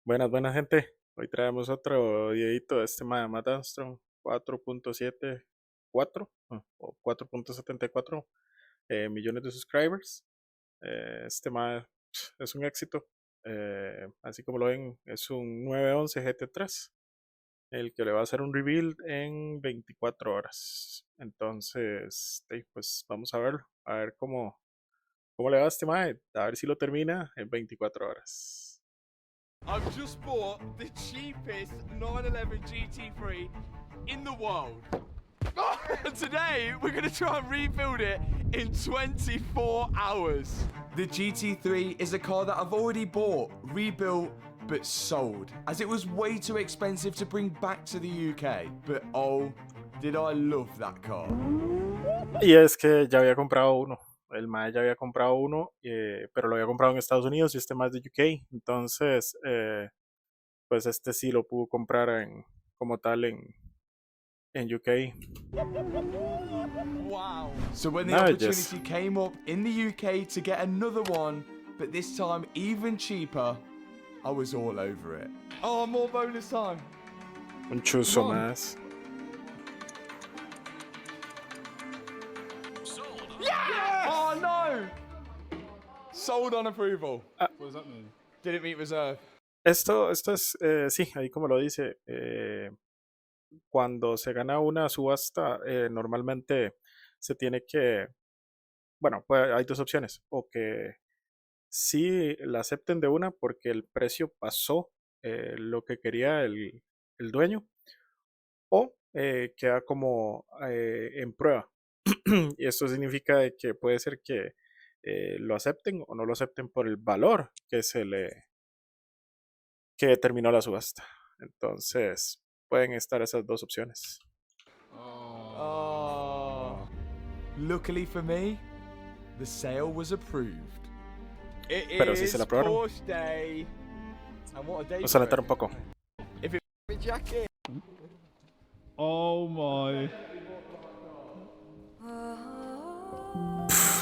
Buenas gente. Hoy traemos otro videito de este de Mat Armstrong 4.74 o 4.74 millones de subscribers. Este es un éxito. Así como lo ven, es un 911 GT3, el que le va a hacer un rebuild en 24 horas. Entonces, pues vamos a verlo, a ver cómo le va a este mae, a ver si lo termina en 24 horas. I've just bought the cheapest 911 GT3 in the world. And today we're going to try and rebuild it in 24 hours. The GT3 is a car that I've already bought, rebuilt, but sold, as it was way too expensive to bring back to the UK. But oh, did I love that car. Y es que ya había comprado uno. El mae ya había comprado uno, pero lo había comprado en Estados Unidos y este más de UK. Entonces, pues este sí lo pudo comprar como tal en UK. Wow. So when the Nah, opportunity came up in the UK to get another one, but this time even cheaper, I was all over it. Oh, more bonus time. Un chuzo más. Yeah! Oh no! Sold on approval. Ah. What does that mean? Didn't meet reserve. Esto es, sí, ahí como lo dice, cuando se gana una subasta, normalmente se tiene que, bueno, pues hay dos opciones, o que sí la acepten de una porque el precio pasó lo que quería el dueño, o queda como en prueba. Y esto significa de que puede ser que lo acepten o no lo acepten por el valor que determinó la subasta. Entonces pueden estar esas dos opciones. Oh. Luckily for me, the sale was approved. It Pero sí is se la aprobaron. Porsche day. And what a day. Nos alentar un poco. If it jacket. Oh my.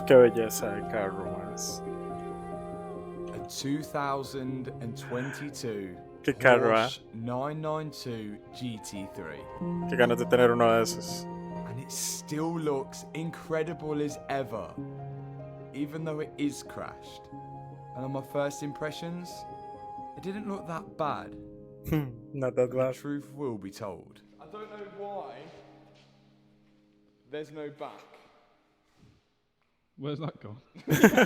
Qué belleza de carro más. A 2022 Qué carro, Porsche 992 GT3. Qué ganas de tener uno de esos. And it still looks incredible as ever, even though it is crashed. And on my first impressions, it didn't look that bad. Not that The bad. truth will be told. I don't know why there's no back. Where's that gone? I don't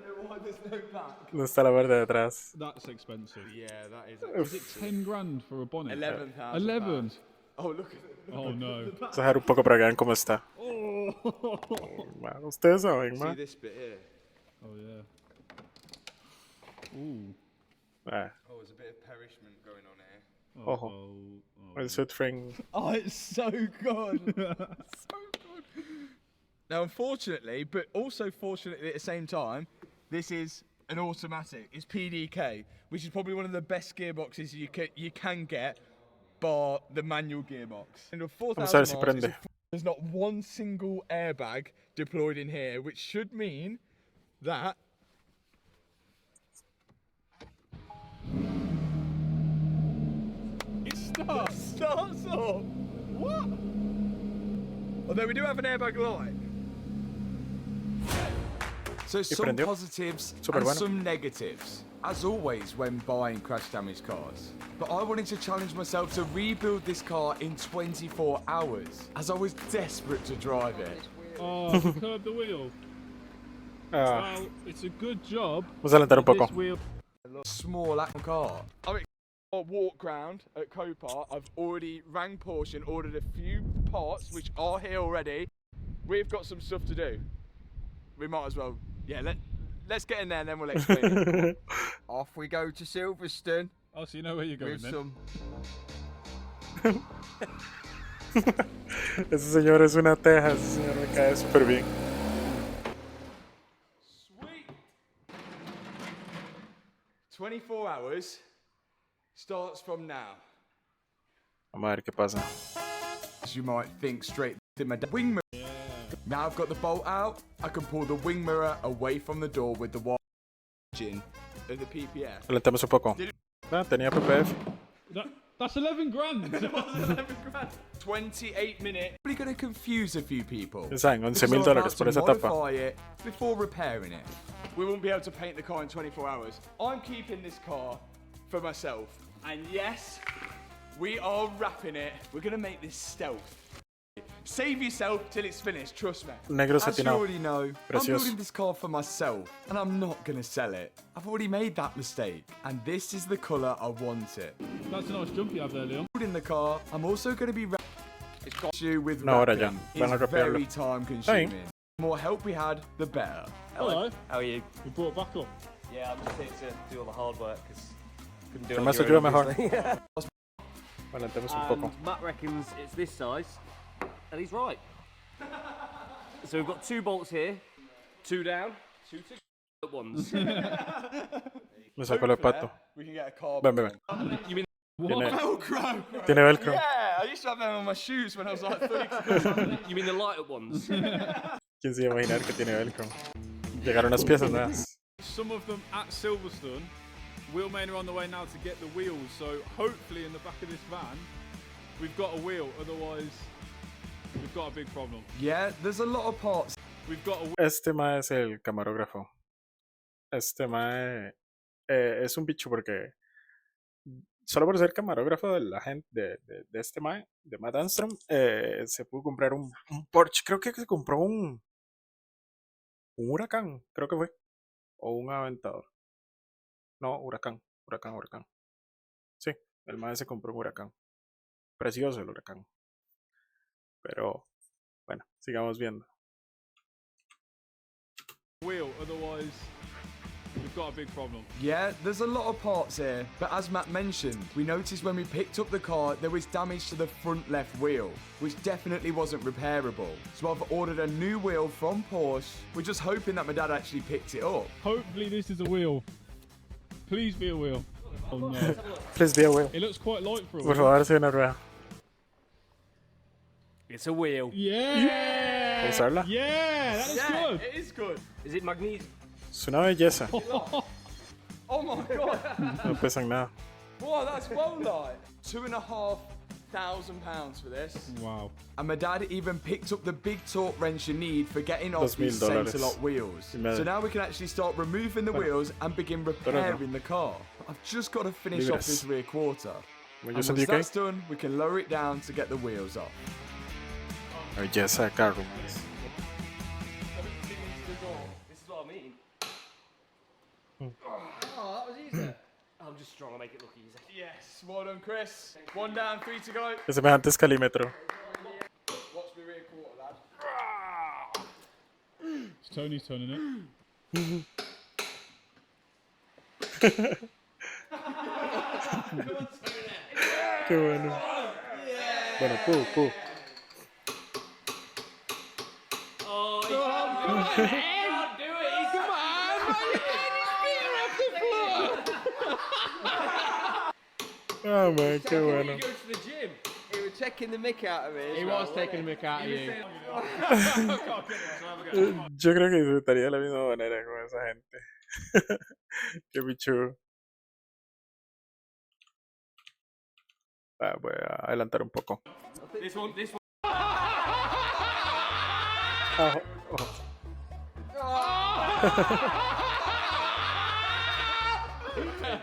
know why there's no back. No está la verde detrás. That's expensive. Yeah, that is. Is it 10 grand for a bonnet? 11,000. 11? Oh, look at it. Oh no. Vamos a dejar un poco para que vean cómo está. Oh, Man, ustedes saben, See man. this bit here? oh yeah. Ooh. Ah, Oh, there's a bit of perishment going on here. Oh, Ojo. el suit frame. oh, it's so good. Now, unfortunately, but also fortunately at the same time, this is an automatic. It's PDK, which is probably one of the best gearboxes you can get, bar the manual gearbox. And with Vamos a ver 4,000 si miles, prende. there's not one single airbag deployed in here, which should mean that it starts up. What? Although we do have an airbag light. So some prendió. positives Súper and bueno. some negatives, as always when buying crash damaged cars. But I wanted to challenge myself to rebuild this car in 24 hours, as I was desperate to drive it. Oh, curb the wheel. Ah, Well, it's a good job. vamos a alentar un This poco. wheel. Small Apple car. I'm at a walk round at Copart. I've already rang Porsche and ordered a few parts which are here already. We've got some stuff to do. We might as well, yeah, let's get in there and then we'll explain it. Off we go to Silverstone Oh, so you know where you're going with then? some. Ese señor es una teja, ese señor me cae súper bien. Sweet! 24 hours starts from now. Vamos a ver qué pasa. As you might think straight to my wing mirror. Now I've got the bolt out, I can pull the wing mirror away from the door with the wire in, of the PPF. Alentamos un poco. Ah, tenía PPF. That's 11 grand. 28 minutes. Probably going to confuse a few people. Saben, $11,000 por esa tapa. Modify it before repairing it. We won't be able to paint the car in 24 hours. I'm keeping this car for myself. And yes, we are wrapping it. We're going to make this stealth. Save yourself till it's finished, trust me. Negro As you satinado. already know, Precioso. I'm building this car for myself, and I'm not going to sell it. I've already made that mistake, and this is the colour I want it. That's a nice jump you have there, Leon. Building the car, I'm also going to be it's got you with Una hora wrapping. ya. Van a It's rapearlo. very time consuming. The more help we had, the better. Hello. How are you? You brought back up. Yeah, I'm just here to do all the hard work because couldn't do it. Que on más your ayuda own, mejor. obviously. Alentamos un poco. And Matt reckons it's this size, and he's right. So we've got 2 bolts here, 2 down, 2 at once. Me sacó el pato. We can get a car. Ven, ven, ven. You mean Tiene, Velcro. tiene velcro. Yeah, I used to have them on my shoes when I was like 30. you mean the light at ones? ¿Quién se iba a imaginar que tiene velcro? Llegaron las piezas nuevas. Some of them at Silverstone. Wheelmen are on the way now to get the wheels, so hopefully in the back of this van we've got a wheel, otherwise we've got a big problem. Yeah, there's a lot of parts. We've got a wheel. Este mae es el camarógrafo. Este mae es un bicho porque solo por ser camarógrafo de la gente de este mae, de Mat Armstrong, se pudo comprar un Porsche. Creo que se compró un huracán, creo que fue. O un aventador. No, huracán. Sí, el mae se compró un huracán. Precioso el huracán. Pero, bueno, sigamos viendo. Wheel, otherwise we've got a big problem. Yeah, there's a lot of parts here, but as Matt mentioned, we noticed when we picked up the car there was damage to the front left wheel, which definitely wasn't repairable. So I've ordered a new wheel from Porsche. We're just hoping that my dad actually picked it up. Hopefully this is a wheel. Please be a wheel. Oh no. Please be aware. It looks quite light for a Por wheel. favor, soy una rueda. It's a wheel. Yeah! ¿Usarla? Yeah, that is good. It is good. Is it magnesium? Es una belleza. Oh my god. No pesan nada. Wow, that's well light. £2,500 for this. Wow. And my dad even picked up the big torque wrench you need for getting off these $2,000. centre-lock wheels. Y medio. So now we can actually start removing the wheels and begin repairing the car. I've just got to finish off this rear quarter. Como And yo once sentí que that's done, we can lower it down to get the wheels off. belleza de carro. This is what I mean. Oh, that was easy. I'm just strong, I'll make it look easy. Yes, well done, Chris. 1 down, 3 to go. Es semejante escalímetro. Watch me rear quarter, lad. It's Tony's turning it. Qué bueno. Bueno, pu. Oh, he can't do it! Come Oh man, qué on! bueno. You go to the gym. He was taking the mick out of me. He was taking the mick out of you. Yo creo que disfrutaría de la misma manera con esa gente. Qué bicho. Voy a adelantar un poco. This one. Ah,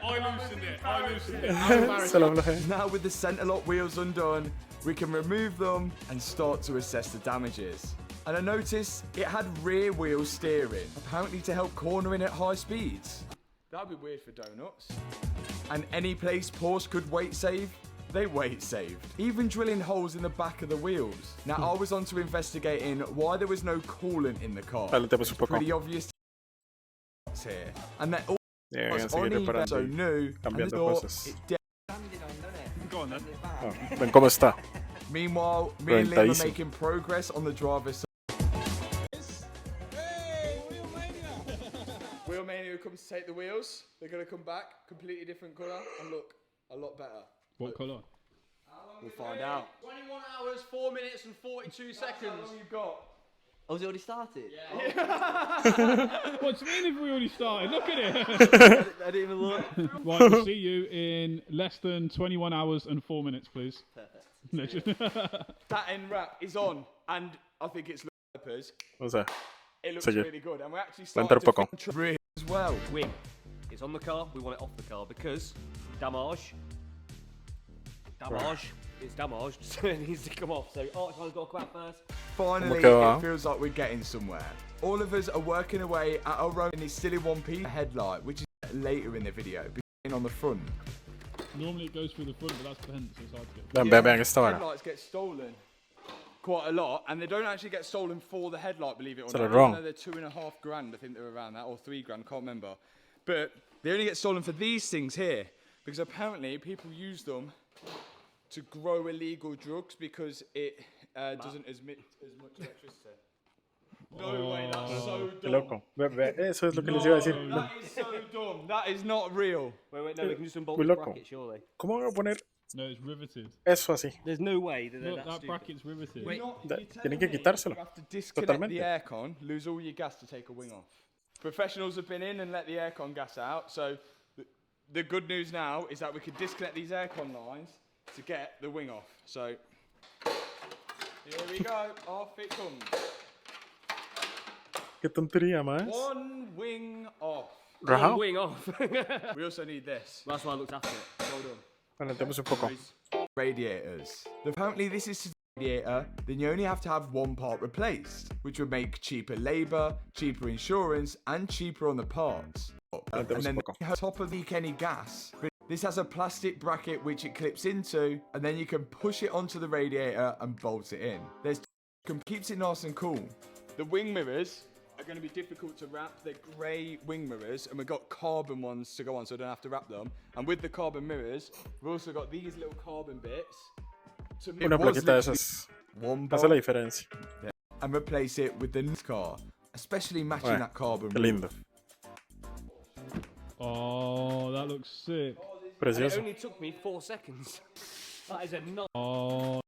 I loosened it. Se lo aflojé. Now with the centre lock wheels undone, we can remove them and start to assess the damages. And I noticed it had rear wheel steering, apparently to help cornering at high speeds. That'd be weird for donuts. And any place Porsche could weight save, they weight saved. Even drilling holes in the back of the wheels. Now I was on to investigating why there was no coolant in the car. Adelantemos un poco. Pretty obvious here. And that all Llegan a was on seguir eBay, so reparando y new, and cambiando thought cosas. it Go on then. Ven cómo está. Meanwhile, me and Liam are Rentadísimo. making progress on the driver's side. Wheelmania who comes to take the wheels. They're going to come back, completely different colour, and look a lot better. What colour? We'll find out. 21 hours, 4 minutes and 42 How long seconds. you got? Oh, has it already started? What do you mean if we already started? Look at it. I didn't even look. Right, we'll see you in less than 21 hours and 4 minutes, please. Perfect. That end wrap is on, and I think it's peppers. O sea, It looks seguir. really good, and we're actually Lento un starting poco. to fit as well. Wing. It's on the car. We want it off the car because damage. It's damaged, so it needs to come off. So Archie's got to come out first. Finally, Okay, it feels like we're getting somewhere. All of us are working away at our own, and it's still in one piece headlight, which is later in the video, beginning on the front. Normally it goes through the front, but that's pent, so it's hard to get. Vean esta vara. Headlights get stolen quite a lot, and they don't actually get stolen for the headlight, believe it or So not. they're wrong. Even though they're $2.5 grand, I think they're around that, or $3 grand, can't remember. But they only get stolen for these things here, because apparently people use them to grow illegal drugs because it doesn't emit as much electricity. No way, that's so Qué dumb. loco. Eso es lo que les iba a decir. That is so dumb. That is not real. Wait, no, we can do some bolts Muy and loco. brackets, surely. ¿Cómo van a poner No, it's riveted. eso así? There's no way that Look, that's that stupid. bracket's riveted. Wait. Tienen que quitárselo. You have to disconnect Totalmente. the aircon, lose all your gas to take a wing off. Professionals have been in and let the aircon gas out, so the good news now is that we can disconnect these aircon lines to get the wing off. So here we go, off it comes. Qué tontería más. One wing off. Rajao. Wing off. We also need this. That's why I looked after it. Well done. Calentemos un poco. Radiators. Apparently this is a radiator, then you only have to have one part replaced, which would make cheaper labour, cheaper insurance, and cheaper on the parts. And then the top of the Kenny gas. This has a plastic bracket which it clips into, and then you can push it onto the radiator and bolt it in. Keeps it nice and cool. The wing mirrors are going to be difficult to wrap. They're grey wing mirrors, and we've got carbon ones to go on, so I don't have to wrap them. And with the carbon mirrors, we've also got these little carbon bits. To Una plaquita de esas one hace la bolt diferencia. and replace it with the new car, especially matching Bueno, that carbon. qué lindo. Oh, that looks sick. It Precioso. only took me 4 seconds. That is a not. Oh,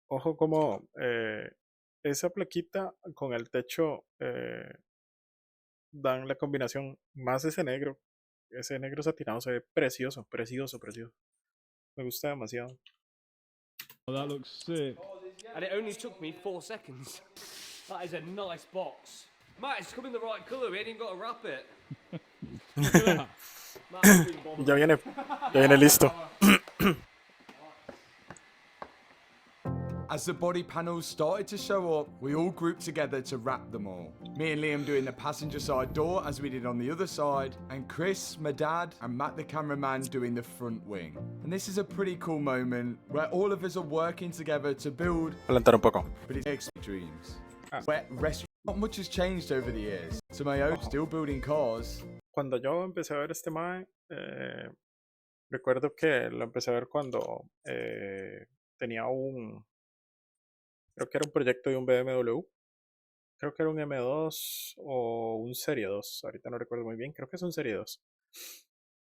Ojo como esa plaquita con el techo dan la combinación más ese negro. Ese negro satinado se ve precioso, precioso, precioso. Me gusta demasiado. that looks sick. And it only took me 4 seconds. That is a nice box. Matt, it's coming the right colour. We ain't even got to wrap it. Matt, I'm being bothered. Ya viene listo. As the body panels started to show up, we all grouped together to wrap them all. Me and Liam doing the passenger side door as we did on the other side, and Chris, my dad, and Matt the cameraman doing the front wing. And this is a pretty cool moment where all of us are working together to build, Calentar un poco. but it's dreams. Wet restaurant. Not much has changed over the years. So my own still building cars. Cuando yo empecé a ver este mae, recuerdo que lo empecé a ver cuando tenía creo que era un proyecto de un BMW. Creo que era un M2 o un Serie 2. Ahorita no recuerdo muy bien. Creo que es un Serie 2.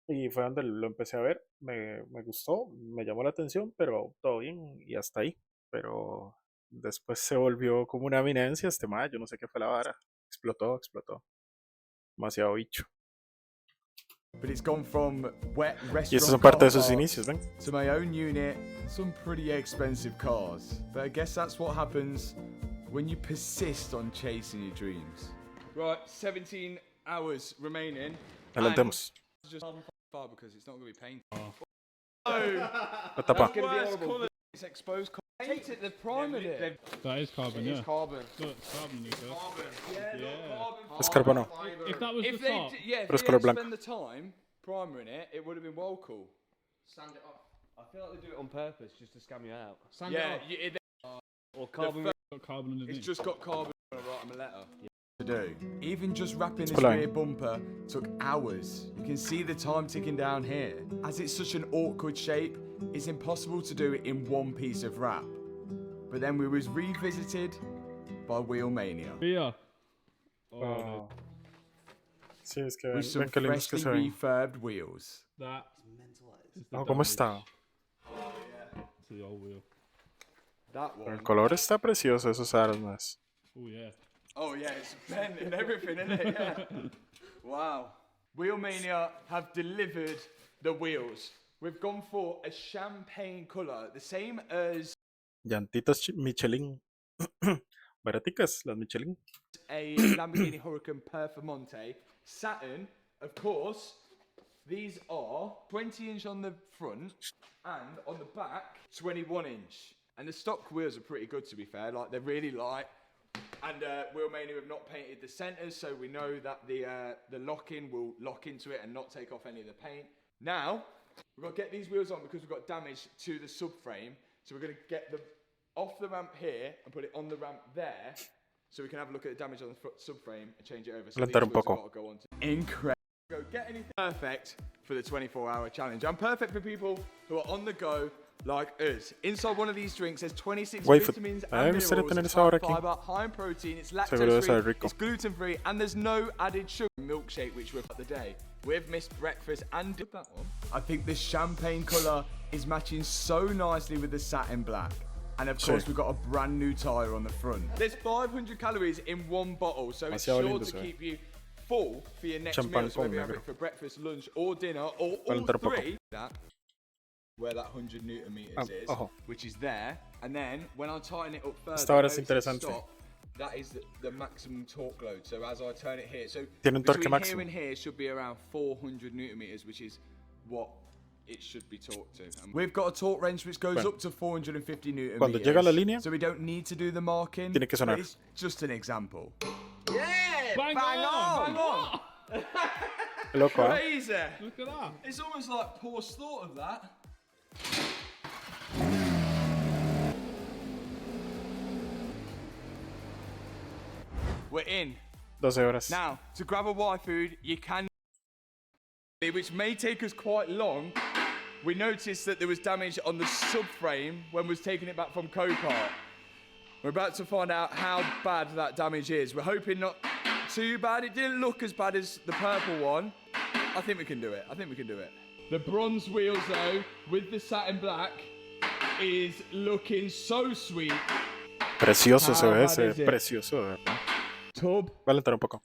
Y fue donde lo empecé a ver. Me gustó, me llamó la atención, pero todo bien y hasta ahí. Pero después se volvió como una eminencia este mae. Yo no sé qué fue la vara. Explotó. Demasiado bicho. But it's gone from wet restaurant Y estos son parte de car sus parts inicios, ¿ven? to my own unit, some pretty expensive cars. But I guess that's what happens when you persist on chasing your dreams. Right, 17 hours remaining. Calentemos. Just far because it's not going to be painted. La tapa. Gonna be horrible. It's exposed. Paint it, they've primed it. That is carbon, yeah. carbon. Look, it's carbon, Lucas. Yeah. Es carbono. If that was If the they, top, if Pero es they color didn't blanco. spend the time primering it, it would have been well cool. Sand it off. I feel like they do it on purpose just to scam you out. Yeah, Or carbon. got carbon underneath. it's just got carbon when I write them a letter. To do. Even just wrapping this Polite. rear bumper took hours. You can see the time ticking down here. As it's such an awkward shape, it's impossible to do it in one piece of wrap. But then we was revisited by Wheelmania. Yeah. Oh. Sí, es que With some ven qué lindos que freshly se ven. refurbed wheels. That is the Oh, ¿cómo damage está? to the old wheel. That El one. color está precioso, esos aros más. Oh, yeah. Oh yeah, it's bent and everything, isn't it? Yeah. Wow. Wheelmania have delivered the wheels. We've gone for a champagne colour, the same as Llantitas Michelin. Baraticas, las Michelin. a Lamborghini Huracan Performante. Saturn, of course, these are 20-inch on the front and on the back, 21-inch. And the stock wheels are pretty good, to be fair. Like, they're really light. And Wheelmania have not painted the centres, so we know that the lock-in will lock into it and not take off any of the paint. Now, we've got to get these wheels on because we've got damage to the subframe. So we're going to get them off the ramp here and put it on the ramp there, so we can have a look at the damage on the subframe and change it over. So these wheels have got to go on. Incredible. Go get anything perfect for the 24-hour challenge. I'm perfect for people who are on the go like us. Inside one of these drinks there's 26 vitamins and minerals, fiber, high in protein, it's lactose-free, it's gluten-free, and there's no added sugar. Milkshake, which we're at the day. We've missed breakfast and did that one. I think the champagne colour is matching so nicely with the satin black. And of course, we've got a brand new tyre on the front. There's 500 calories in one bottle, so it's sure to keep you full for your next meal. So whether you have it for breakfast, lunch, or dinner, or all three. That, where that 100 Newton meters is, which is there. And then when I tighten it up further, stop, that is the maximum torque load. So as I turn it here, so between here and here should be around 400 Newton meters, which is what it should be torqued to. And we've got a torque wrench which goes up to 450 Newton Cuando meters. llega la línea, so we don't need to do the marking. Tiene que sonar. It's just an example. Yeah! Bang on! Bang on! Loco, Crazy! Look at that. It's almost like Porsche thought of that. We're in. 12 horas. Now, to grab a Y food, you can, which may take us quite long. We noticed that there was damage on the subframe when we was taking it back from Copart. We're about to find out how bad that damage is. We're hoping not too bad. It didn't look as bad as the purple one. I think we can do it. I think we can do it. The bronze wheels, though, with the satin black, is looking so sweet. Precioso se ve ese, precioso, ¿verdad? Tub. Voy a alentar un poco.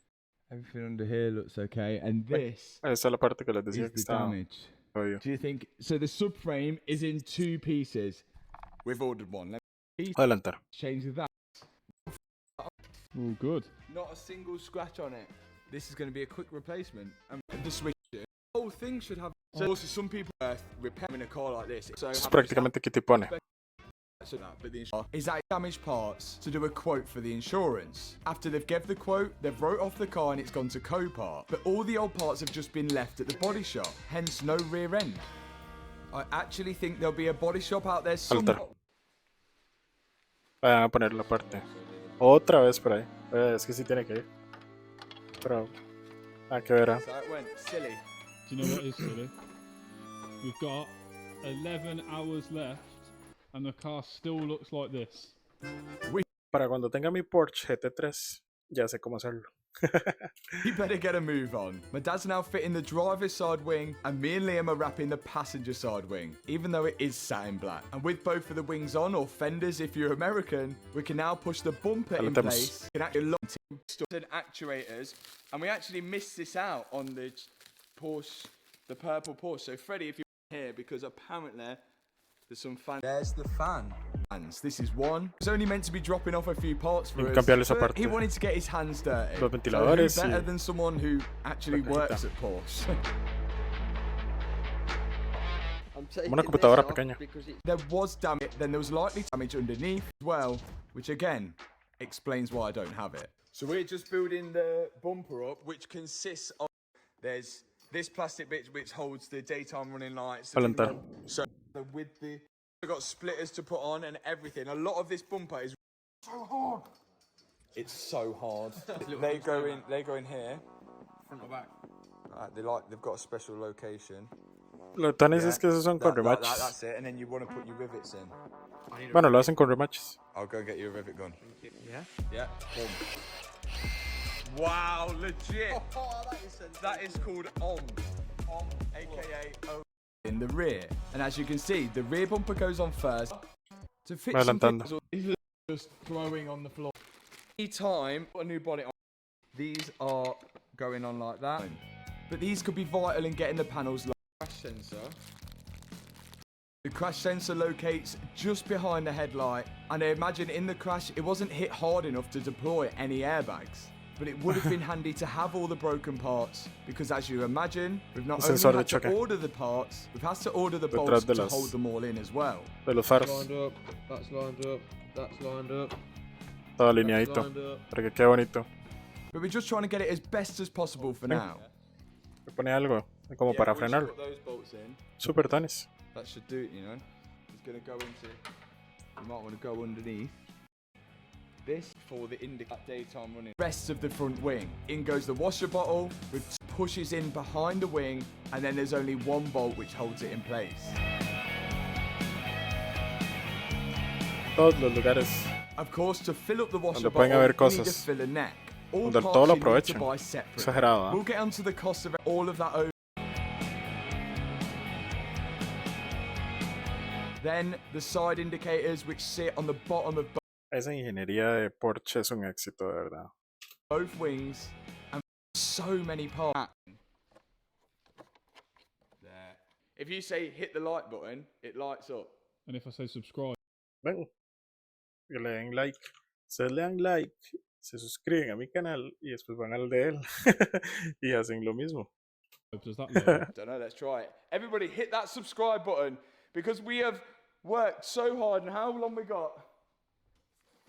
Everything under here looks okay, and this Esa es la parte que les decía is que the estaba damage. obvio. Do you think so? The subframe is in 2 pieces. We've ordered one. Let's Adelantar. change that. Oh, good. Not a single scratch on it. This is going to be a quick replacement. And the switch, the whole thing should have. So also, some people repairing a car like this. So Es prácticamente que te pone. But the is that damaged parts to do a quote for the insurance. After they've given the quote, they've wrote off the car and it's gone to Copart. But all the old parts have just been left at the body shop, hence no rear end. I actually think there'll be a body shop out there somewhere. Van a poner la parte. Otra vez por ahí. Es que sí tiene que ir. Pero hay que ver. So it went silly. Do you know what is silly? We've got 11 hours left and the car still looks like this. Para cuando tenga mi Porsche GT3, ya sé cómo hacerlo. You better get a move on. My dad's now fitting the driver's side wing and me and Liam are wrapping the passenger side wing, even though it is satin black. And with both of the wings on, or fenders if you're American, we can now push the bumper in place. We can actually lock and actuators. And we actually missed this out on the Porsche, the purple Porsche. So Freddie, if you're here, because apparently there's some fan. There's the fan. This is one. It's only meant to be dropping off a few parts for us. But he wanted to get his hands dirty. Los ventiladores. So who better than someone who actually works at Porsche? Una computadora pequeña. There was damage, then there was likely damage underneath as well, which again explains why I don't have it. So we're just building the bumper up, which consists of, there's this plastic bit which holds the daytime running lights. So with the, we've got splitters to put on and everything. A lot of this bumper is so hard. It's so hard. They go in here. Front or back? They've got a special location. Lo tan es que esos son con remaches. That's it, and then you want to put your rivets in. Bueno, lo hacen con remaches. I'll go get you a rivet gun. Yeah? Yeah. Boom. Wow, legit. That is called OM, aka O. In the rear, and as you can see, the rear bumper goes on first. To fit some pixels, just throwing on the floor. Anytime a new bonnet on, these are going on like that. But these could be vital in getting the panels low. Crash sensor. The crash sensor locates just behind the headlight, and I imagine in the crash it wasn't hit hard enough to deploy any airbags. But it would have been handy to have all the broken parts, because as you imagine, we've not only had to order the parts, we've had to order the bolts to hold them all in as well. De los faros. Lined up, that's lined up, that's lined up. Todo alineadito. Para que quede bonito. But we're just trying to get it as best as possible for now. Le pone algo como para frenarlo. Put those bolts in. Super tanis. That should do it, you know. It's going to go into. You might want to go underneath. This for the daytime running. Rest of the front wing. In goes the washer bottle, which pushes in behind the wing, and then there's only one bolt which holds it in place. Todos los lugares Of course, to fill up the washer donde pueden bottle, haber you need to cosas fill a neck. All donde parts todo lo you need to aprovechan. buy separately. Exagerado, ¿eh? We'll get onto the cost of all of that over. Then the side indicators which sit on the bottom of Esa ingeniería de Porsche es un éxito, de verdad. both wings, and so many parts. There. If you say hit the like button, it lights up. And if I say subscribe, Ven, que le den like. Se le dan like, se suscriben a mi canal y después van al de él y hacen lo mismo. does that load? Don't know, let's try it. Everybody hit that subscribe button, because we have worked so hard, and how long we got?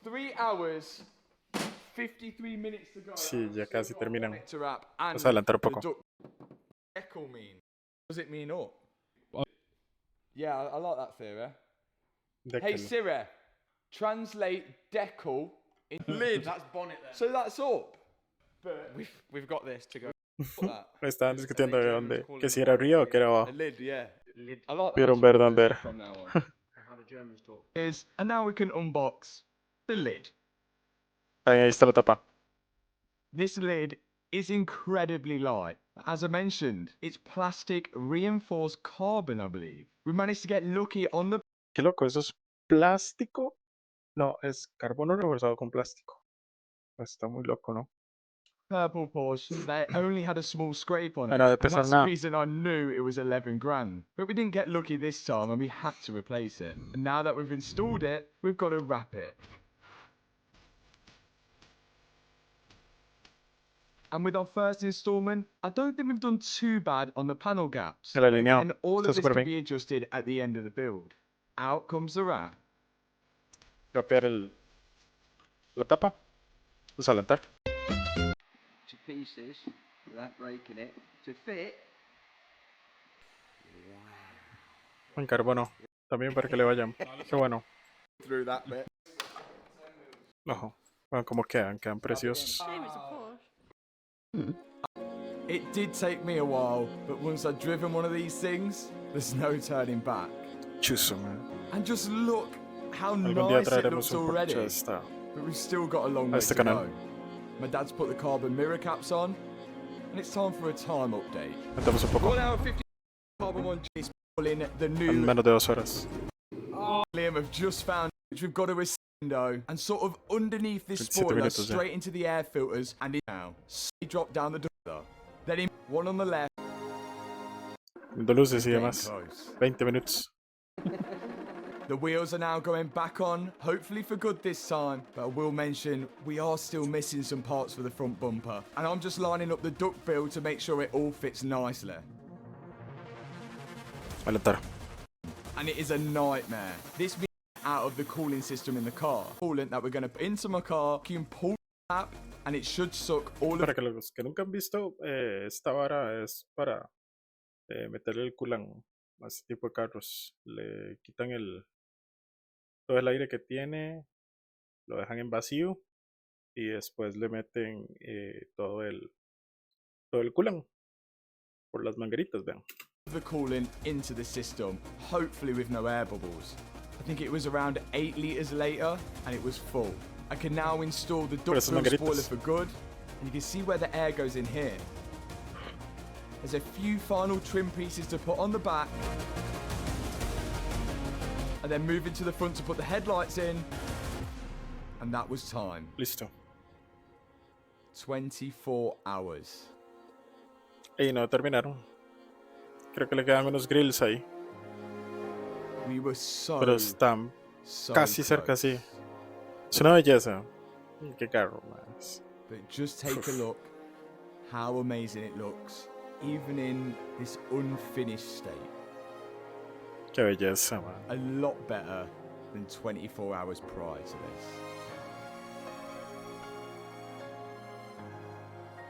3 hours, 53 minutes to go. Sí, ya casi terminan. To wrap, and Vamos a adelantar un poco. Decal mean? What does it mean up? Well- Yeah, I like that theory. De Hey que- Siri, translate decal in lid. That's bonnet then. So that's up. But we've got this to go. That. Estaban discutiendo de dónde, que si era arriba o que era A abajo. lid, yeah. Lid. I like that. Pudieron ver dónde era. From now on. How the Germans talk. And now we can unbox the lid. Ahí está la tapa. This lid is incredibly light. As I mentioned, it's plastic reinforced carbon, I believe. We managed to get lucky on the Qué loco, ¿eso es plástico? No, es carbono reforzado con plástico. Está muy loco, ¿no? purple Porsche. They only had a small scrape on it. I know, And depends that's on the that. reason I knew it was 11 grand. But we didn't get lucky this time, and we had to replace it. And now that we've installed it, we've got to wrap it. And with our first installment, I don't think we've done too bad on the panel gaps. El alineado. And all Está of this súper can bien. be adjusted at the end of the build. Out comes the wrap. Cambiar la tapa. Desalentar. To pieces without breaking it to fit. En carbono. También para que le vayan. Qué bueno. Through that bit. Ojo. Bueno, como quedan. Quedan preciosos. Shame it's a Porsche. It did take me a while, but once I'd driven one of these things, there's no turning back. Chuzo, man. And just look how Algún día nice it traeremos looks un already. Porsche a esta. But we've still got a long way este to canal. go. My dad's put the carbon mirror caps on, and it's time for a time update. Metemos un poco. 1 hour 50 carbon 1 is pulling the En new menos de 2 horas. Liam have just found, which we've got to window and sort of underneath this 27 spoiler minutos ya. straight into the air filters and in now. He dropped down the door. Then he one on the left. Viendo luces y Getting demás. close. 20 minutos. The wheels are now going back on, hopefully for good this time. But I will mention, we are still missing some parts for the front bumper. And I'm just lining up the duct build to make sure it all fits nicely. Alentar. And it is a nightmare. This means out of the cooling system in the car. Coolant that we're going to put into my car, you can pull the app, and it should suck all of Para que los que nunca han visto, esta vara es para meterle el culan a este tipo de carros. Le quitan todo el aire que tiene, lo dejan en vacío y después le meten todo el culan por las mangueritas, vean. the coolant into the system, hopefully with no air bubbles. I think it was around 8 litres later, and it was full. I can now install the duct esas bill mangueritas. spoiler for good, and you can see where the air goes in here. There's a few final trim pieces to put on the back, and then move into the front to put the headlights in, and that was time. Listo. 24 hours. Y no terminaron. Creo que le quedan unos grills ahí. We were so, Pero están so casi cerca, close. sí. Es una belleza. Qué carro, man. But just take a look how amazing it looks, even in this unfinished state. Qué belleza, man. A lot better than 24 hours prior to this.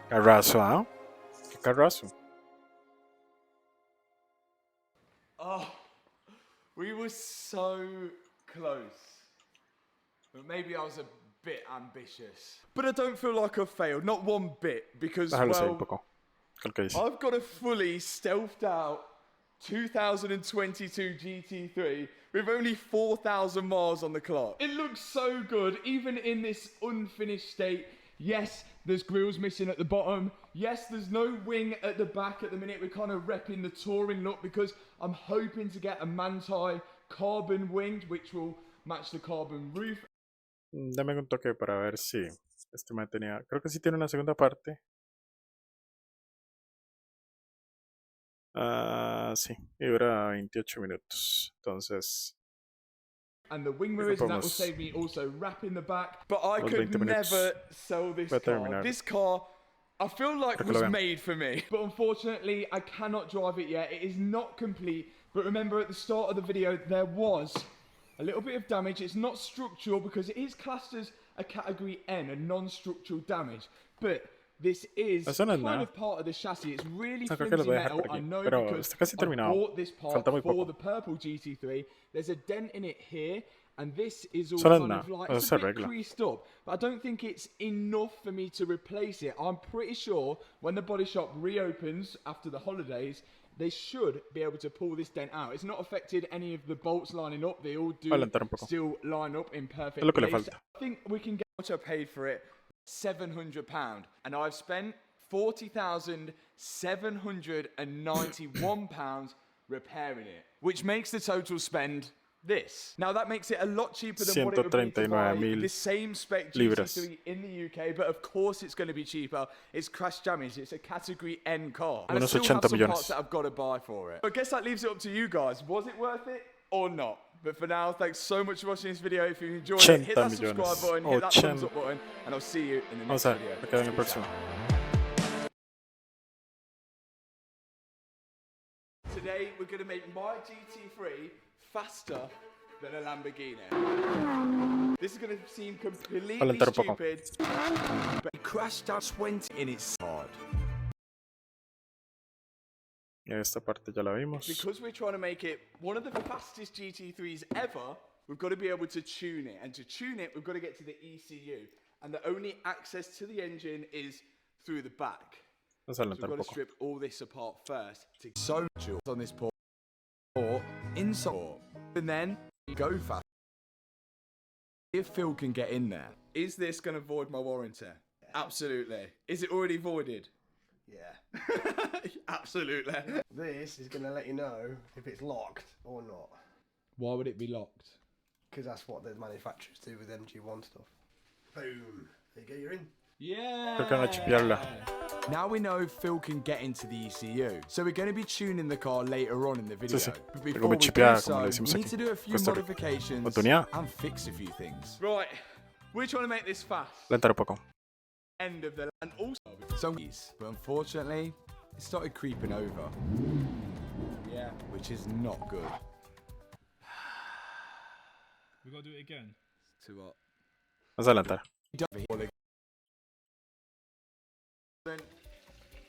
Carrazo, ¿ah? Qué carrazo. Oh, we were so close. But maybe I was a bit ambitious. But I don't feel like I failed, not one bit, because, Déjalo ahí un well, poco. ¿Qué es lo que dice? I've got a fully stealthed out 2022 GT3 with only 4,000 miles on the clock. It looks so good, even in this unfinished state. Yes, there's grills missing at the bottom. Yes, there's no wing at the back at the minute. We're kind of repping the touring look because I'm hoping to get a Manti carbon winged, which will match the carbon roof. Dame un toque para ver si este me tenía. Creo que sí tiene una segunda parte. Sí, y dura 28 minutos. Entonces, And the wing mirrors, and that will save me also wrapping the back. But I Los could 20 minutos. never sell this car. terminar. This car, I feel like Creo que lo was vean. made for me. But unfortunately, I cannot drive it yet. It is not complete. But remember, at the start of the video, there was a little bit of damage. It's not structural because it is classed as a category N, a non-structural damage. But this is Eso no es kind nada. of part of the chassis. It's really No, creo que lo flimsy voy a dejar metal. por I aquí. know Pero because está casi I terminado. bought this part Falta muy for poco. the purple GT3. There's a dent in it here. And this is all Solo kind nada. of like, Eso it's se a bit arregla. creased up. But I don't think it's enough for me to replace it. I'm pretty sure when the body shop reopens after the holidays, they should be able to pull this dent out. It's not affected any of the bolts lining up. They all do Adelantar un poco. still line up in perfect Es lo que le place. falta. I think we can get what I paid for it. £700. And I've spent £40,791 repairing it. Which makes the total spend this. Now that makes it a lot cheaper than what it would be to buy 139.000 the same spec libras. GT3 in the UK, but of course it's going to be cheaper. It's crash damaged. It's a category N car. And I Unos still have 80 some millones. parts that I've got to buy for it. But I guess that leaves it up to you guys. Was it worth it or not? But for now, thanks so much for watching this video. If you enjoyed it, hit that 80 subscribe millones. button, hit that thumbs 80. up button, and I'll see you in the Vamos next a ver. video. Me quedo en el Peace próximo. out. Today we're going to make my GT3 faster than a Lamborghini. This is going to seem completely Adelantar un poco. stupid, but it crashed out 20 in its hard. Y esta parte ya la vimos. Because we're trying to make it one of the fastest GT3s ever, we've got to be able to tune it. And to tune it, we've got to get to the ECU. And the only access to the engine is through the back. Vamos a So we've adelantar got un to poco. strip all this apart first. To so much on this port, or inside, and then go fast. If Phil can get in there, is this going to void my warranty? Absolutely. Is it already voided? Yeah. Absolutely. This is going to let you know if it's locked or not. Why would it be locked? Because that's what the manufacturers do with MG1 stuff. Boom. There you go, you're in. Yeah. Creo que van a chipearla. Now we know Phil can get into the ECU, so we're going to be tuning the car later on in the video. Sí. But Tengo before muy we do chipeada, so, como le decimos we need aquí. to do a few Costa Rica. modifications O tuneada. and fix a few things. Right, we're trying to make this fast. Adelantar un poco. End of the and also so, but unfortunately, it started creeping over. Yeah, which is not good. We gotta do it again. To what? Vamos a adelantar.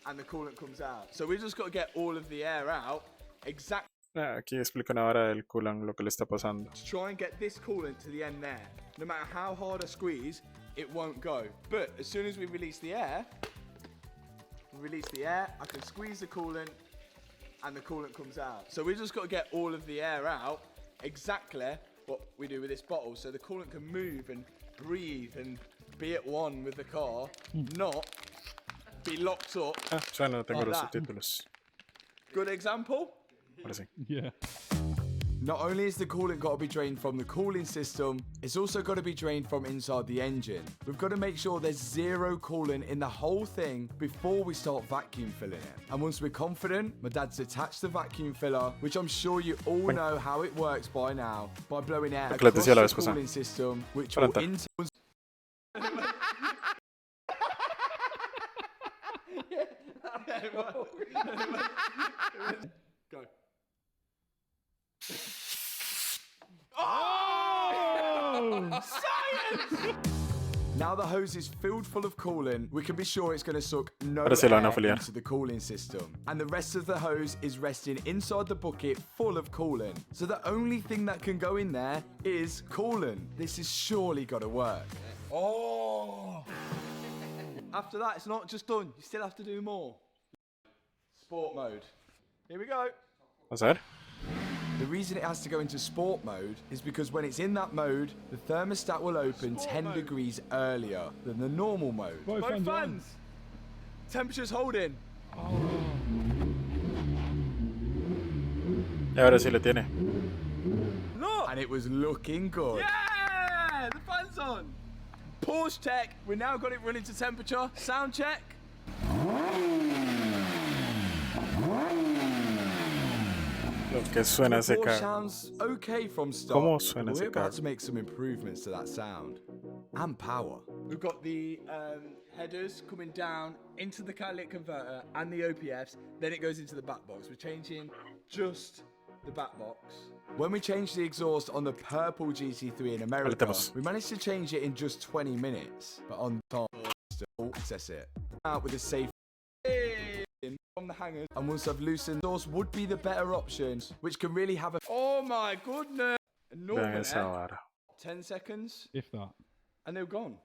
And the coolant comes out. So we just got to get all of the air out exactly. Aquí explica una hora del culan lo que le está pasando. Try and get this coolant to the end there. No matter how hard I squeeze, it won't go. But as soon as we release the air, I can squeeze the coolant and the coolant comes out. So we just got to get all of the air out exactly what we do with this bottle. So the coolant can move and breathe and be at one with the car, not be locked up. Ya no tengo Like los that. subtítulos. Good example? Ahora sí. Yeah. Not only is the coolant got to be drained from the cooling system, it's also got to be drained from inside the engine. We've got to make sure there's zero coolant in the whole thing before we start vacuum filling it. And once we're confident, my dad's attached the vacuum filler, which I'm sure you all know how it works by now, by blowing air across the cooling system, which will into... Go. Oh! Science! Now the hose is filled full of coolant, we can be sure it's going to suck no air into the cooling system. And the rest of the hose is resting inside the bucket full of coolant. So the only thing that can go in there is coolant. This has surely got to work. Oh! After that, it's not just done. You still have to do more. Sport mode. Here we go. What's that? The reason it has to go into sport mode is because when it's in that mode, the thermostat will open 10 degrees earlier than the normal mode. Both fans. Temperature's holding. Y ahora sí lo tiene. Look! And it was looking good. Yeah! The fan's on. Porsche tech. We now got it running to temperature. Sound check. Lo que suena ese carro. Sounds okay from start. ¿Cómo suena ese We're about carro? to make some improvements to that sound and power. We've got the headers coming down into the catalytic converter and the OPFs. Then it goes into the back box. We're changing just the back box. When we changed the exhaust on the purple GT3 in America, we managed to change it in just 20 minutes. But on time, still access it. Out with a safe from the hangers, and once I've loosened, the exhaust would be the better option, which can really have a... Oh my goodness! Vean esa vara. 10 seconds, If that. and they're gone.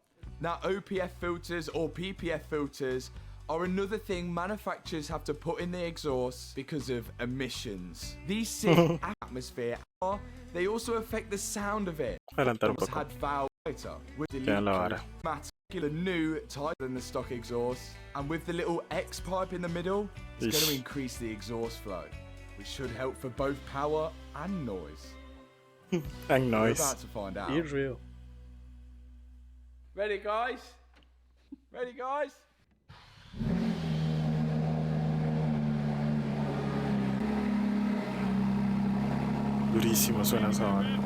Now, OPF filters or PPF filters are another thing manufacturers have to put in the exhaust because of emissions. These sit in the atmosphere. They also affect the sound of it. Adelantar un It's poco. had valve with the Vean la vara. particular new tighter than the stock exhaust, and with the little X pipe in the middle, it's going to increase the exhaust flow, which should help for both power and noise. And We're noise. about to find out. Be real. Ready, guys? Ready, guys? Durísimo suena esa vara.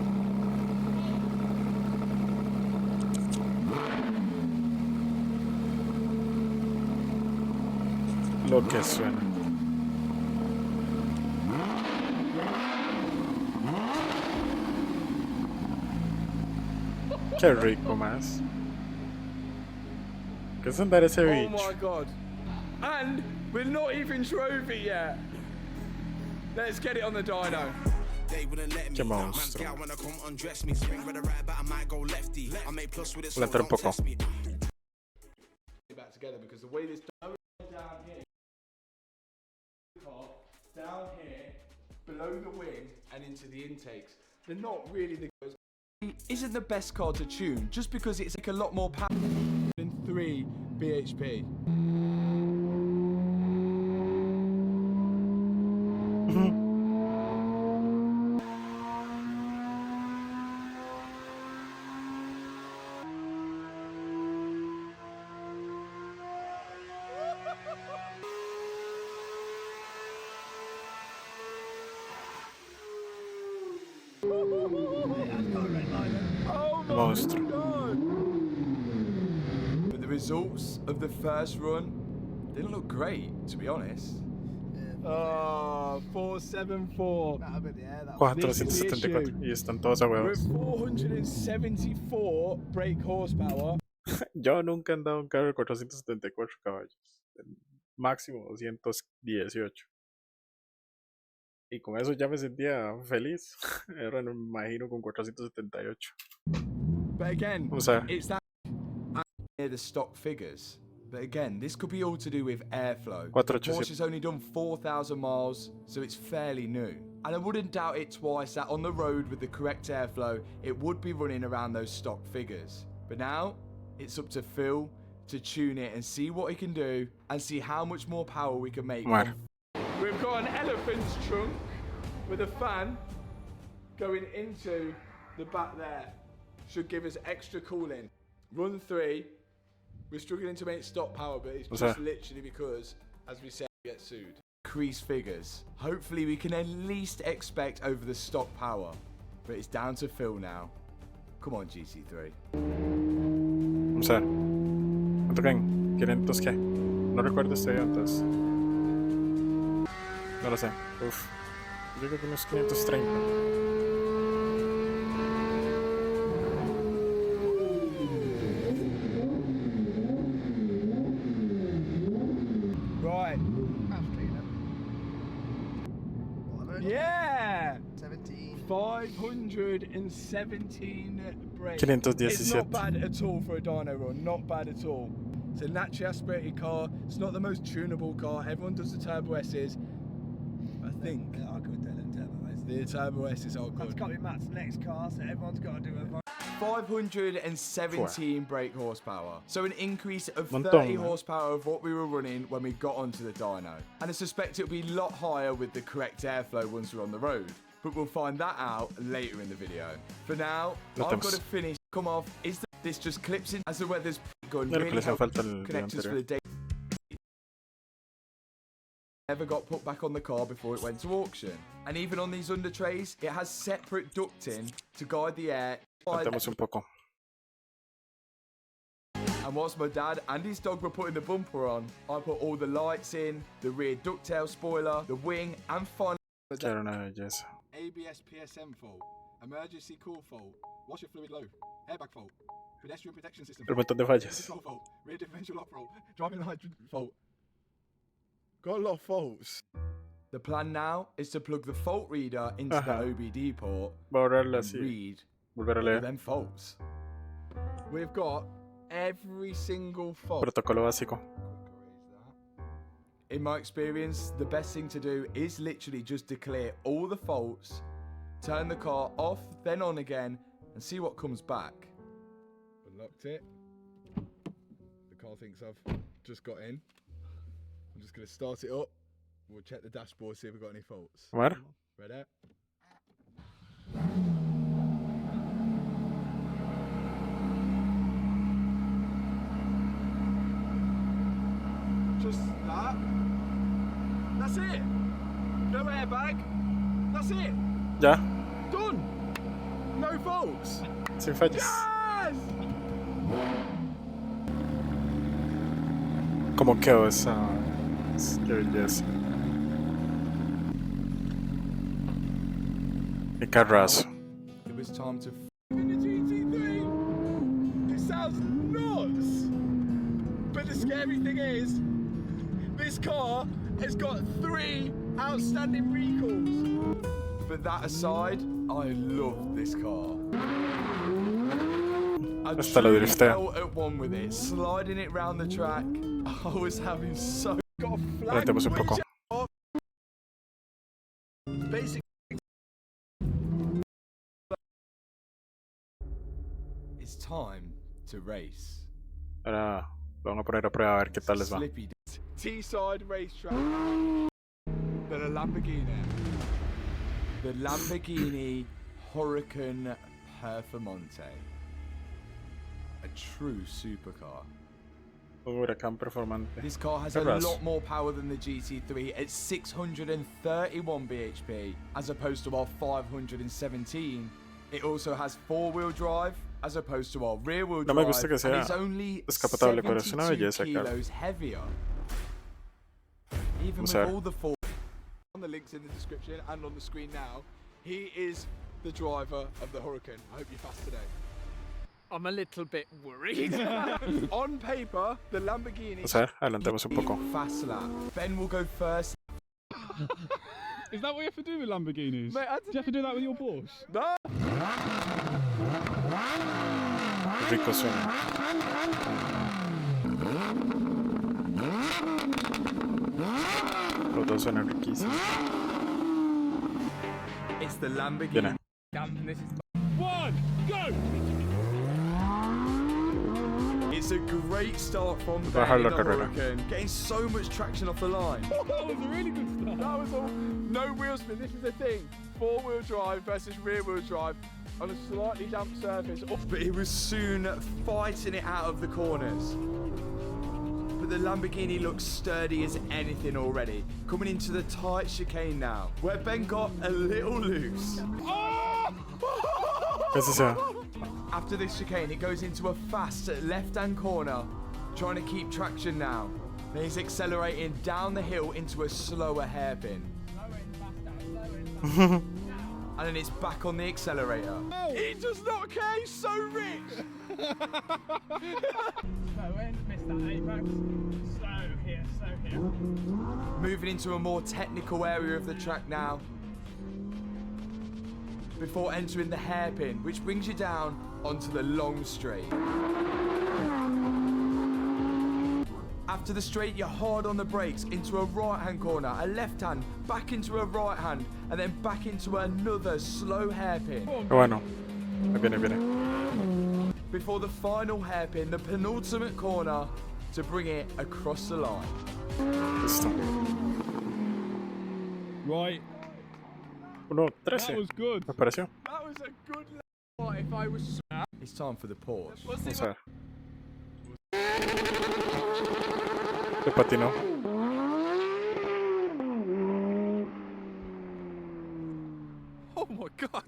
Lo que suena. Qué rico más. ¿Qué es andar ese Oh bicho? my god. And we're not even drove it yet. Let's get it on the dyno. Qué monstruo. Adelantar un poco. Back together because the way this down here, down here, below the wing and into the intakes, they're not really the isn't the best car to tune just because it's like a lot more power than 3 bhp. Monstruo. But the results of the first run didn't look great, to be honest. 474. 474 y están todos a We're huevos. at 474 brake horsepower. Yo nunca he andado en un carro de 474 caballos. El máximo 218. Y con eso ya me sentía feliz. Ahora no me imagino con 478. But again, O sea, it's that near the stock figures. But again, this could be all to do with airflow. 487. Porsche's only done 4,000 miles, so it's fairly new. And I wouldn't doubt it twice that on the road with the correct airflow, it would be running around those stock figures. But now, it's up to Phil to tune it and see what he can do and see how much more power we can make. Bueno. We've got an elephant's trunk with a fan. going into the back there should give us extra cooling. Run 3, we're struggling to make stock power, but it's just literally because, as we said, we get sued. Increase figures. Hopefully we can at least expect over the stock power, but it's down to Phil now. Come on, GT3. Vamos a ver. ¿Cuánto caen? ¿500 qué? No recuerdo este video antes. No lo sé. Uf. Yo creo que unos 530. Right. Yeah! 17. 517 brakes. 517. It's not bad at all for a dyno run, not bad at all. It's a naturally aspirated car. It's not the most tunable car. Everyone does the Turbo S's. I think. They are good then, and Turbo S. The Turbo S's are That's good. got to be Matt's next car, so everyone's got to do a 517 brake horsepower. So an increase of Montón, 30 horsepower of what we were running when we got onto the dyno. And I suspect it'll be a lot higher with the correct airflow once we're on the road. But we'll find that out later in the video. For now, I've got to finish. Come off. This just clips in as the weather's gone. Really falta el video connectors for the day. Never got put back on the car before it went to auction. And even on these under trays, it has separate ducting to guide the air. Saltemos un poco. And whilst my dad and his dog were putting the bumper on, I put all the lights in, the rear ducktail spoiler, the wing, and finally Era una belleza. ABS PSM fault, emergency coolant fault, washer fluid low, airbag fault, pedestrian protection system El fault, montón de fallas. control fault, rear differential lock fault, driving light fault. Got a lot of faults. the plan now is to plug the fault reader into the OBD port Va a borrarla and así. read Volver a all leer. them faults. We've got every single fault. Protocolo básico. In my experience, the best thing to do is literally just declare all the faults, turn the car off, then on again, and see what comes back. Unlocked it. The car thinks I've just got in. I'm just going to start it up. We'll check the dashboard, see if we've got any faults. A ver. Ready? Just that. That's it. No airbag. That's it. Ya. Done. No faults. Sin fallas. Yes! ¿Cómo quedó esa? Qué belleza. Qué carrazo. It was time to In the GT3. It sounds nuts. But the scary thing is, this car has got 3 outstanding recalls. But that aside, I love this car. I Hasta lo truly driftea. felt at one with it, sliding it round the track. I was having so. Got a flag. Calentemos un poco. Basically, It's time to race. Ahora lo van a poner a prueba a ver qué tal les va. Slippy. T-side racetrack. Then a Lamborghini. The Lamborghini Huracan Performante. A true supercar. Un huracán performante. This car has a Carros. lot more power than the GT3 at 631 bhp as opposed to our 517. It also has 4-wheel drive as opposed to our rear-wheel No me drive, gusta que sea and it's only descapotable, pero es una 72 belleza, claro. kilos heavier. Even Vamos with a ver. all the four. On the links in the description and on the screen now, he is the driver of the Huracan. I hope you're fast today. I'm a little bit worried. On paper, the Lamborghini. Vamos a ver, adelantemos un poco. Fast lap. Ben will go first. Is that what you have to do with Lamborghinis? Mate, do you have to do that with your Porsche? No. Qué rico suena. Los dos suenan riquísimos. It's the Lamborghini. Viene. One, go! It's a great start from Ben Bajar in la the carrera. Huracan, getting so much traction off the line. That was a really good start. That was all. No wheel spin. This is the thing. four-wheel drive versus rear-wheel drive on a slightly damp surface. But he was soon fighting it out of the corners. But the Lamborghini looks sturdy as anything already. Coming into the tight chicane now, where Ben got a little loose. ¿Qué es eso? After this chicane, it goes into a fast left-hand corner, trying to keep traction now. Then he's accelerating down the hill into a slower hairpin. And then it's back on the accelerator. He does not care, he's so rich! Moving into a more technical area of the track now, before entering the hairpin, which brings you down onto the long straight. After the straight, you're hard on the brakes into a right-hand corner, a left hand, back into a right hand, and then back into another slow hairpin. Bueno, ahí viene. Before the final hairpin, the penultimate corner, to bring it across the line. Listo. Right, 1:13. that was good. Me pareció. That was a good lap. If I was It's time for the Porsche. Vamos a ver. Se patinó. oh my god.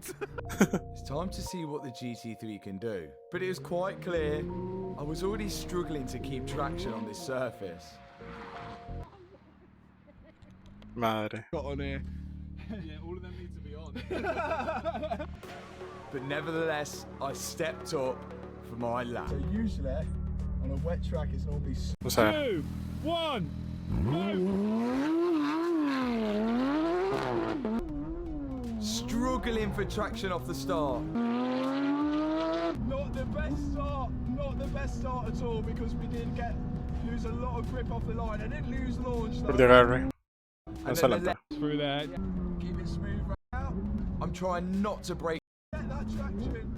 It's time to see what the GT3 can do. But it was quite clear, I was already struggling to keep traction on this surface. Madre. Got on here. Yeah, all of them need to be on. But nevertheless, I stepped up for my lap. So usually on a wet track it's normally Vamos a ver. 2, 1, go! Struggling for traction off the start. Not the best start, not the best start at all because we did lose a lot of grip off the line. I didn't lose launch though. Perdió agarre. And Vamos then the adelante. Through there. Keep it smooth right out. I'm trying not to brake. Get that traction.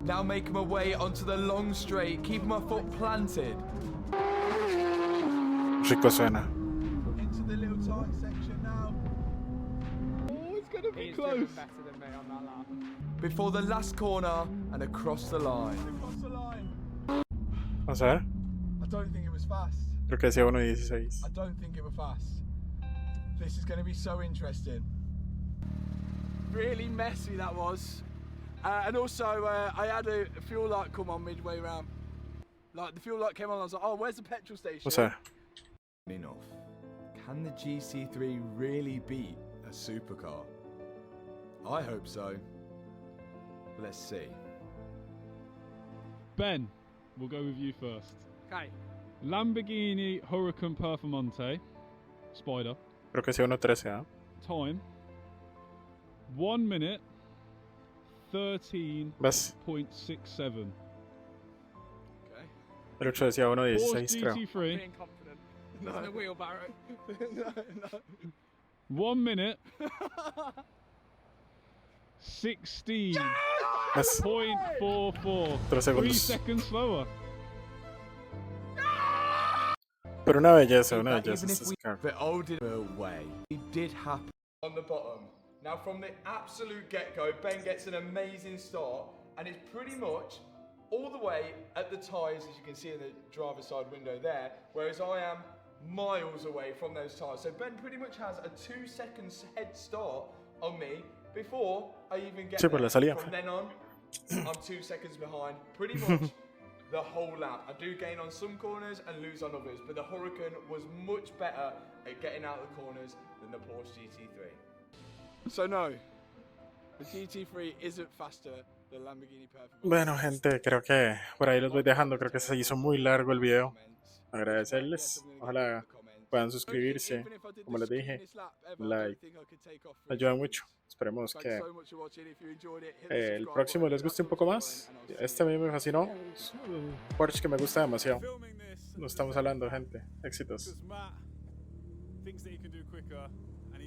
Now making my way onto the long straight, keeping my foot planted. Rico suena. Into the little tight section now. Oh, it's gonna be close. Before the last corner and across the line. Across the line. Vamos a ver. I don't think it was fast. Creo que decía 1:16. I don't think it was fast. This is going to be so interesting. Really messy that was. And also, I had a fuel light come on midway round. Like the fuel light came on, I was like, oh, where's the petrol station? Vamos a ver. Enough. Can the GT3 really beat a supercar? I hope so. Let's see. Ben, we'll go with you first. Okay. Lamborghini Huracan Performante Spider. Creo que sí 1:13, ¿ah? Time 1 minute ¿Ves? 13.67. Okay. El 8 decía Porsche 1:16, creo. GT3. Being confident. No. In the wheelbarrow. no. 1 minute 16.44. ¿Ves? 3 3 segundos. seconds slower. Pero una belleza, Even una belleza. if Este we carro. the old way, it did happen. On the bottom. Now from the absolute get-go, Ben gets an amazing start, and it's pretty much all the way at the tyres, as you can see in the driver's side window there, whereas I am miles away from those tyres. So Ben pretty much has a 2 seconds head start on me before I even get Sí, por la salida. From then on, I'm 2 seconds behind, pretty much the whole lap. I do gain on some corners and lose on others, but the Huracan was much better at getting out of the corners than the Porsche GT3. So no, the GT3 isn't faster than Lamborghini Performance. Bueno, gente, creo que por ahí los voy dejando. Creo que se hizo muy largo el video. Agradecerles. Ojalá puedan suscribirse. Como les dije, like. Ayuda mucho. Esperemos que el próximo les guste un poco más. Este a mí me fascinó. Es un Porsche que me gusta demasiado. Nos estamos hablando, gente. Éxitos. Matt thinks that he can do quicker.